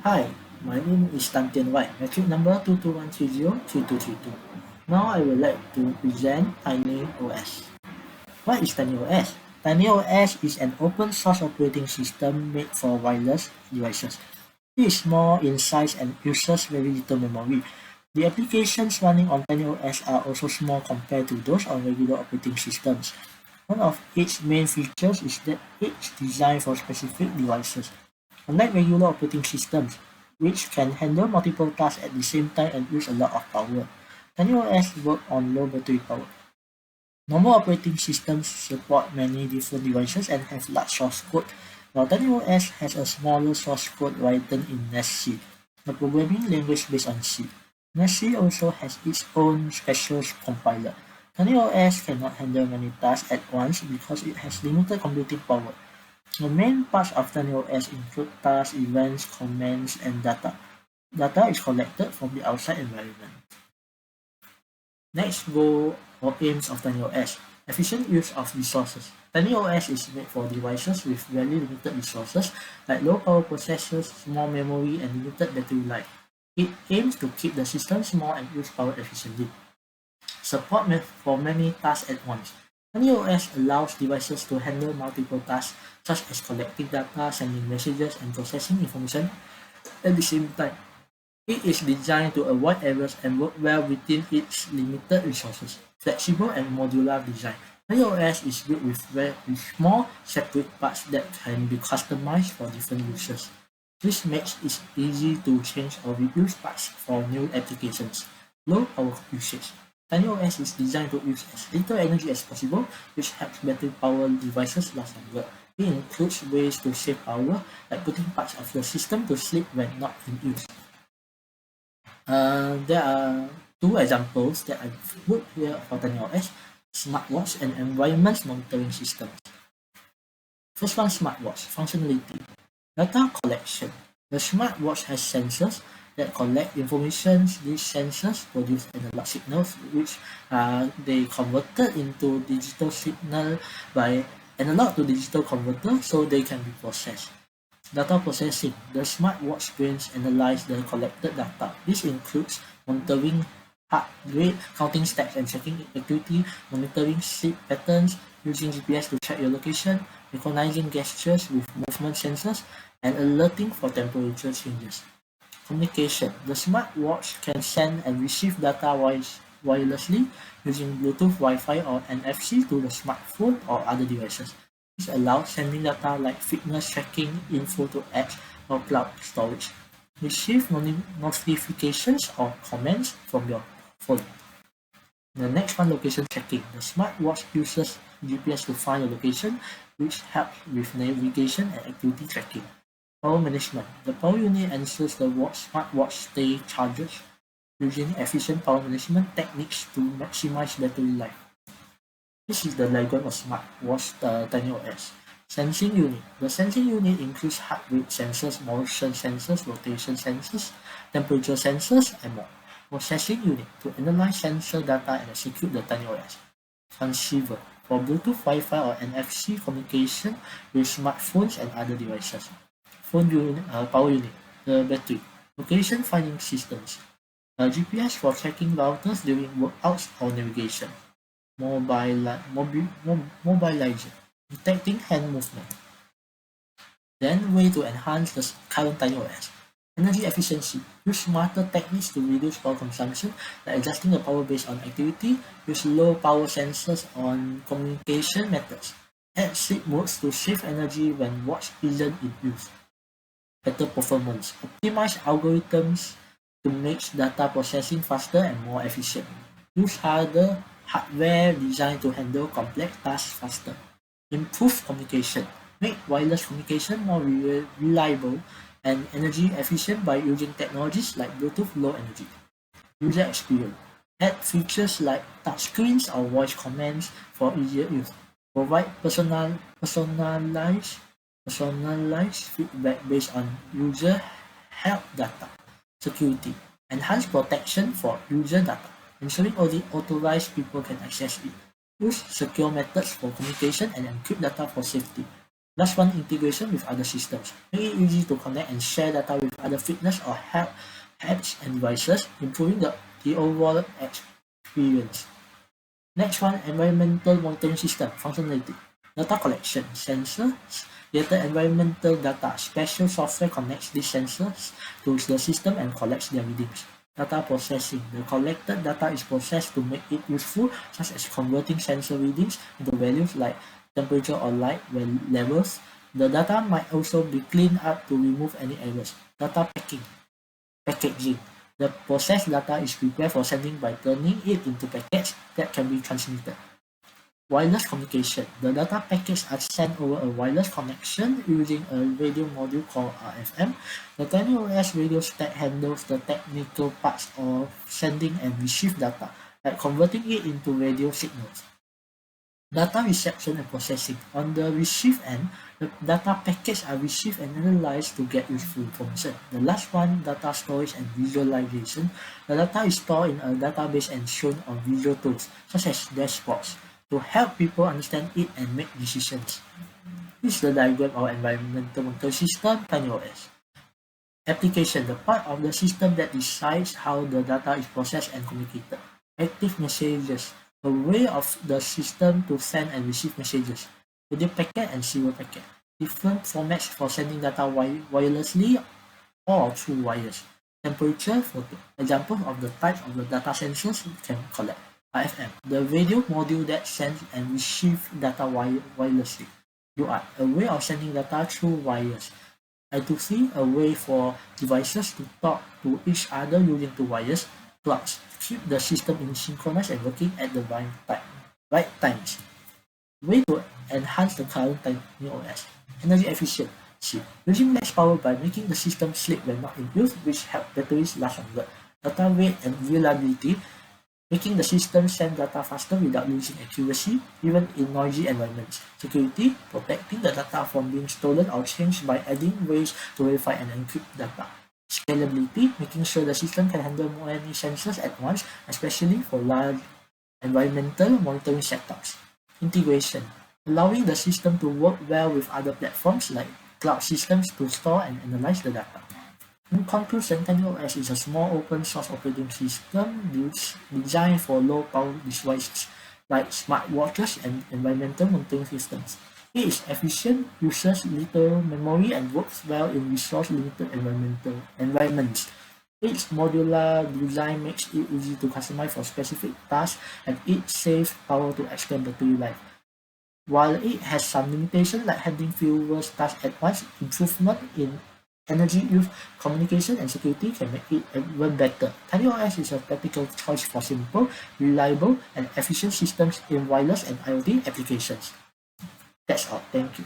Hi, my name is TinyOS, metric number 221303232. Now I would like to present TinyOS. What is TinyOS? TinyOS is an open source operating system made for wireless devices. It is small in size and uses very little memory. The applications running on TinyOS are also small compared to those on regular operating systems. One of its main features is that it's designed for specific devices. Unlike regular operating systems, which can handle multiple tasks at the same time and use a lot of power, TinyOS works on low battery power. Normal operating systems support many different devices and have large source code, while TinyOS has a smaller source code written in NASC, a programming language based on C. NASC also has its own special compiler. TinyOS cannot handle many tasks at once because it has limited computing power. The main parts of TinyOS include tasks, events, commands, and data. Data is collected from the outside environment. Next, goal or aims of TinyOS. Efficient use of resources. TinyOS is made for devices with very limited resources, like low power processors, small memory, and limited battery life. It aims to keep the system small and use power efficiently. Support for many tasks at once. TinyOS allows devices to handle multiple tasks, such as collecting data, sending messages, and processing information at the same time. It is designed to avoid errors and work well within its limited resources. Flexible and modular design. TinyOS is built with very small, separate parts that can be customized for different users. This makes it easy to change or reuse parts for new applications. Low power usage. TinyOS is designed to use as little energy as possible, which helps battery-powered devices last longer. It includes ways to save power, like putting parts of your system to sleep when not in use. There are two examples that I put here for TinyOS: smartwatch and environment monitoring systems. First one, smartwatch functionality. Data collection. The smartwatch has sensors that collect information. These sensors produce analog signals, which they converted into digital signal by analog to digital converter, so they can be processed. Data processing. The smartwatch brains analyze the collected data. This includes monitoring heart rate, counting steps and checking activity, monitoring sleep patterns, using GPS to track your location, recognizing gestures with movement sensors, and alerting for temperature changes. Communication. The smartwatch can send and receive data wirelessly using Bluetooth, Wi-Fi, or NFC to the smartphone or other devices. This allows sending data like fitness tracking, info to apps, or cloud storage. Receive notifications or comments from your phone. The next one, location tracking. The smartwatch uses GPS to find your location, which helps with navigation and activity tracking. Power management. The power unit ensures the smartwatch stay charged using efficient power management techniques to maximize battery life. This is the diagram of smartwatch TinyOS. Sensing unit. The sensing unit includes heart rate sensors, motion sensors, rotation sensors, temperature sensors, and more. Processing unit to analyze sensor data and execute the TinyOS. Transceiver for Bluetooth, Wi-Fi, or NFC communication with smartphones and other devices. Phone unit, power unit, the battery. Location finding systems. GPS for tracking routers during workouts or navigation. Mobilizer, detecting hand movement. Then, way to enhance the current TinyOS. Energy efficiency. Use smarter techniques to reduce power consumption, like adjusting the power based on activity. Use low power sensors on communication methods. Add sleep modes to save energy when watch isn't in use. Better performance. Optimize algorithms to make data processing faster and more efficient. Use hardware designed to handle complex tasks faster. Improve communication. Make wireless communication more reliable and energy efficient by using technologies like Bluetooth Low Energy. User experience. Add features like touchscreens or voice commands for easier use. Provide personalized feedback based on user health data. Security. Enhance protection for user data, ensuring only authorized people can access it. Use secure methods for communication and encrypt data for safety. Last one, integration with other systems. Make it easy to connect and share data with other fitness or health apps and devices, improving the overall experience. Next one, environmental monitoring system functionality. Data collection, sensors, data environmental data. Special software connects these sensors to the system and collects their readings. Data processing. The collected data is processed to make it useful, such as converting sensor readings into values like temperature or light levels. The data might also be cleaned up to remove any errors. Data packaging. The processed data is prepared for sending by turning it into packets that can be transmitted. Wireless communication. The data packets are sent over a wireless connection using a radio module called RFM. The TinyOS radio stack handles the technical parts of sending and receive data, like converting it into radio signals. Data reception and processing. On the receive end, the data packets are received and analyzed to get useful information. The last one, data storage and visualization. The data is stored in a database and shown on visual tools, such as dashboards, to help people understand it and make decisions. This is the diagram of environmental monitoring system, TinyOS. Application, the part of the system that decides how the data is processed and communicated. Active messages, a way of the system to send and receive messages. Video packet and serial packet. Different formats for sending data wirelessly or through wires. Temperature photo. Examples of the types of the data sensors can collect. RFM, the radio module that sends and receives data wirelessly. UI, a way of sending data through wires. I2C, a way for devices to talk to each other using two wires. Clocks, keep the system in synchronous and working at the right times. Way to enhance the current TinyOS. Energy efficiency, using less power by making the system sleep when not in use, which help batteries last longer. Data rate and reliability, making the system send data faster without losing accuracy, even in noisy environments. Security, protecting the data from being stolen or changed by adding ways to verify and encrypt data. Scalability, making sure the system can handle many sensors at once, especially for large environmental monitoring setups. Integration, allowing the system to work well with other platforms like cloud systems to store and analyze the data. In conclusion, TinyOS is a small open source operating system designed for low power devices like smartwatches and environmental monitoring systems. It is efficient, uses little memory, and works well in resource-limited environments. Its modular design makes it easy to customize for specific tasks, and it saves power to extend battery life. While it has some limitations like handling fewer tasks at once, improvement in energy use, communication, and security can make it even better. TinyOS is a practical choice for simple, reliable, and efficient systems in wireless and IoT applications. That's all. Thank you.